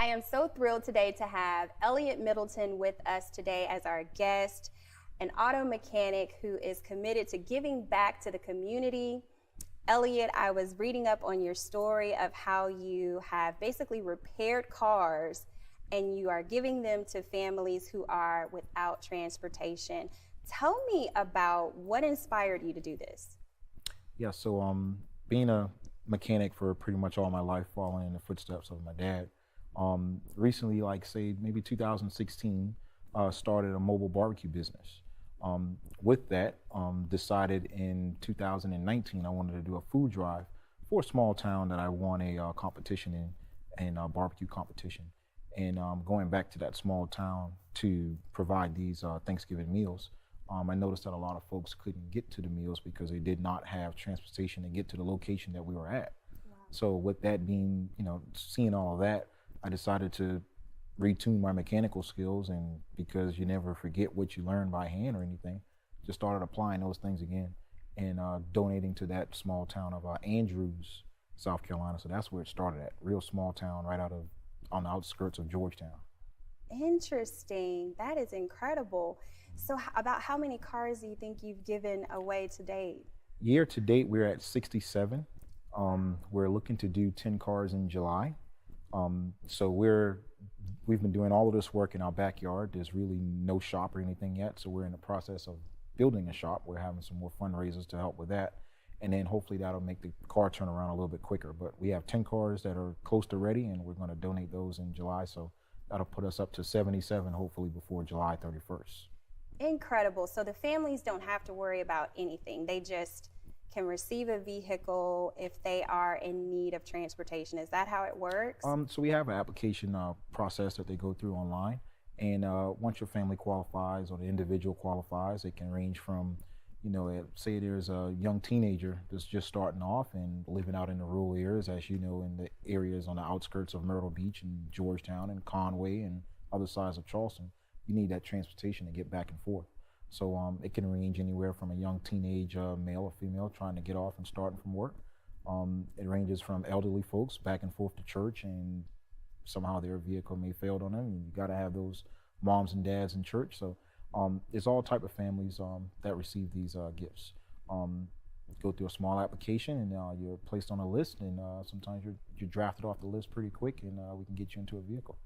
I am so thrilled today to have Eliot Middleton with us today as our guest, an auto mechanic who is committed to giving back to the community. Eliot, I was reading up on your story of how you have basically repaired cars and you are giving them to families who are without transportation. Tell me about what inspired you to do this. Yeah, so being a mechanic for pretty much all my life, following in the footsteps of my dad, recently, like say maybe 2016, started a mobile barbecue business. With that, decided in 2019 I wanted to do a food drive for a small town that I won a competition in a barbecue competition. And going back to that small town to provide these Thanksgiving meals, I noticed that a lot of folks couldn't get to the meals because they did not have transportation to get to the location that we were at. Wow. So with that being, seeing all of that, I decided to retune my mechanical skills, and because you never forget what you learn by hand or anything, just started applying those things again and donating to that small town of Andrews, South Carolina. So that's where it started at, real small town right on the outskirts of Georgetown. Interesting. That is incredible. So about how many cars do you think you've given away to date? Year to date, we're at 67. We're looking to do 10 cars in July. So we've been doing all of this work in our backyard. There's really no shop or anything yet, so we're in the process of building a shop. We're having some more fundraisers to help with that, and then hopefully that'll make the car turn around a little bit quicker. But we have 10 cars that are close to ready, and we're going to donate those in July, so that'll put us up to 77 hopefully before July 31st. Incredible. So the families don't have to worry about anything. They just can receive a vehicle if they are in need of transportation. Is that how it works? So we have an application process that they go through online, and once your family qualifies or the individual qualifies, it can range from, say there's a young teenager that's just starting off and living out in the rural areas, as you know, in the areas on the outskirts of Myrtle Beach and Georgetown and Conway and other sides of Charleston. You need that transportation to get back and forth. So it can range anywhere from a young teenage male or female trying to get off and starting from work. It ranges from elderly folks back and forth to church, and somehow their vehicle may fail on them, and you got to have those moms and dads in church. So it's all type of families that receive these gifts. Go through a small application, and you're placed on a list, and sometimes you're drafted off the list pretty quick, and we can get you into a vehicle.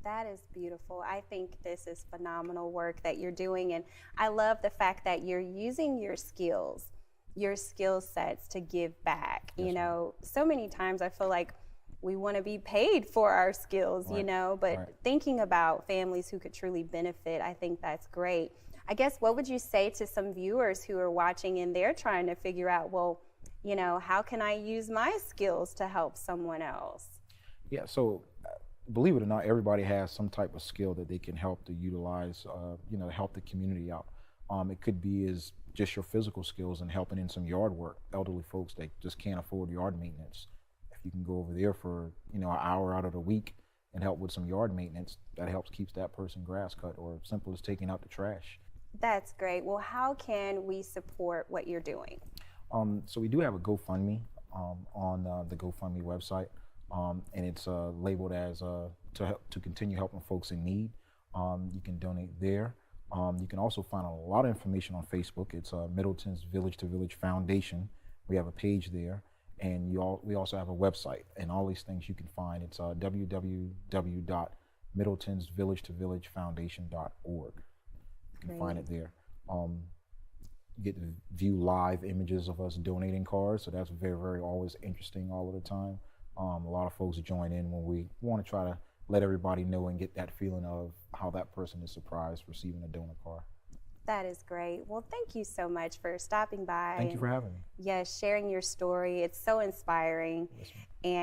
That is beautiful. I think this is phenomenal work that you're doing, and I love the fact that you're using your skills, your skill sets to give back. Yes, so many times I feel like we want to be paid for our skills, right. But right. Thinking about families who could truly benefit, I think that's great. I guess what would you say to some viewers who are watching and they're trying to figure out, how can I use my skills to help someone else? Yeah, so believe it or not, everybody has some type of skill that they can help to utilize, to help the community out. It could be as just your physical skills and helping in some yard work. Elderly folks that just can't afford yard maintenance. If you can go over there for, an hour out of the week and help with some yard maintenance, that helps keeps that person grass cut, or simple as taking out the trash. That's great. Well, how can we support what you're doing? So we do have a GoFundMe on the GoFundMe website. And it's labeled as to continue helping folks in need. You can donate there. You can also find a lot of information on Facebook. It's Middleton's Village to Village Foundation. We have a page there, and we also have a website. And all these things you can find. It's www.middletonsvillagetovillagefoundation.org. You can find it there. You get to view live images of us donating cars, so that's very, very always interesting all of the time. A lot of folks join in when we want to try to let everybody know and get that feeling of how that person is surprised receiving a donor car. That is great. Well, thank you so much for stopping by. Thank you for having me. Yes, sharing your story. It's so inspiring. Yes, ma'am. And